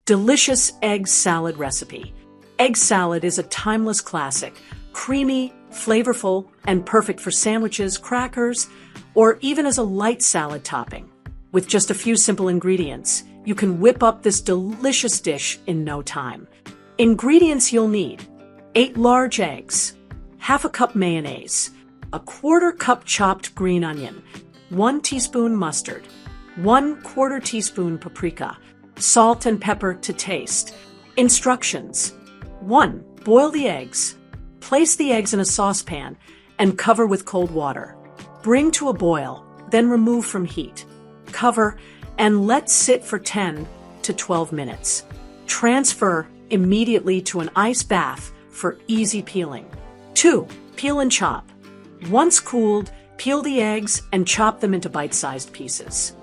Delicious egg salad recipe. Egg salad is a timeless classic, creamy, flavorful, and perfect for sandwiches, crackers, or even as a light salad topping. With just a few simple ingredients, you can whip up this delicious dish in no time. Ingredients you'll need: 8 large eggs, half a cup mayonnaise, a quarter cup chopped green onion, 1 teaspoon mustard, 1/4 teaspoon paprika, salt and pepper to taste. Instructions: 1. Boil the eggs. Place the eggs in a saucepan and cover with cold water. Bring to a boil, then remove from heat. Cover and let sit for 10 to 12 minutes. Transfer immediately to an ice bath for easy peeling. 2. Peel and chop. Once cooled, peel the eggs and chop them into bite-sized pieces.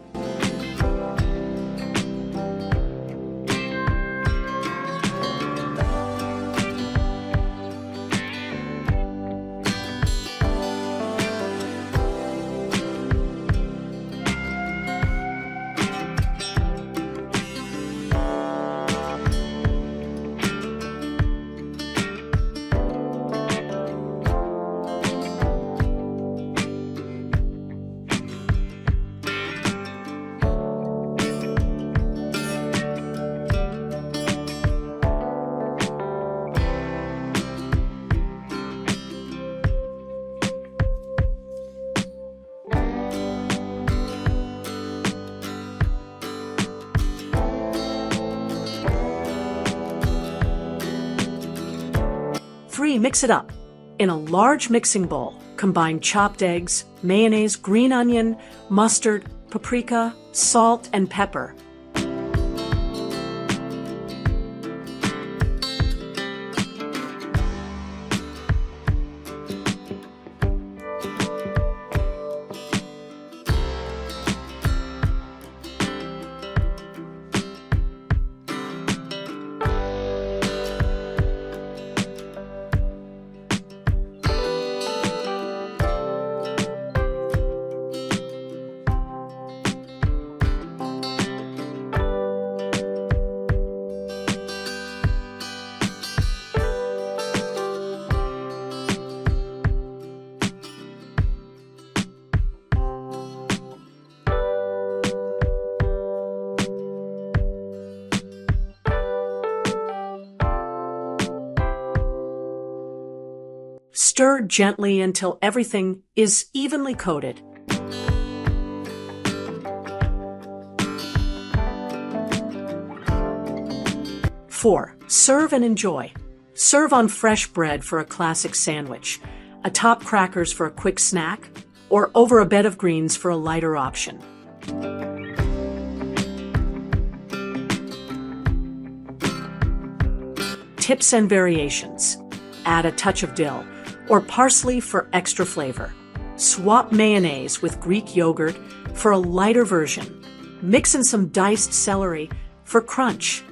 Mix it up. In a large mixing bowl, combine chopped eggs, mayonnaise, green onion, mustard, paprika, salt, and pepper. Stir gently until everything is evenly coated. Four, serve and enjoy. Serve on fresh bread for a classic sandwich, atop crackers for a quick snack, or over a bed of greens for a lighter option. Tips and variations. Add a touch of dill or parsley for extra flavor. Swap mayonnaise with Greek yogurt for a lighter version. Mix in some diced celery for crunch.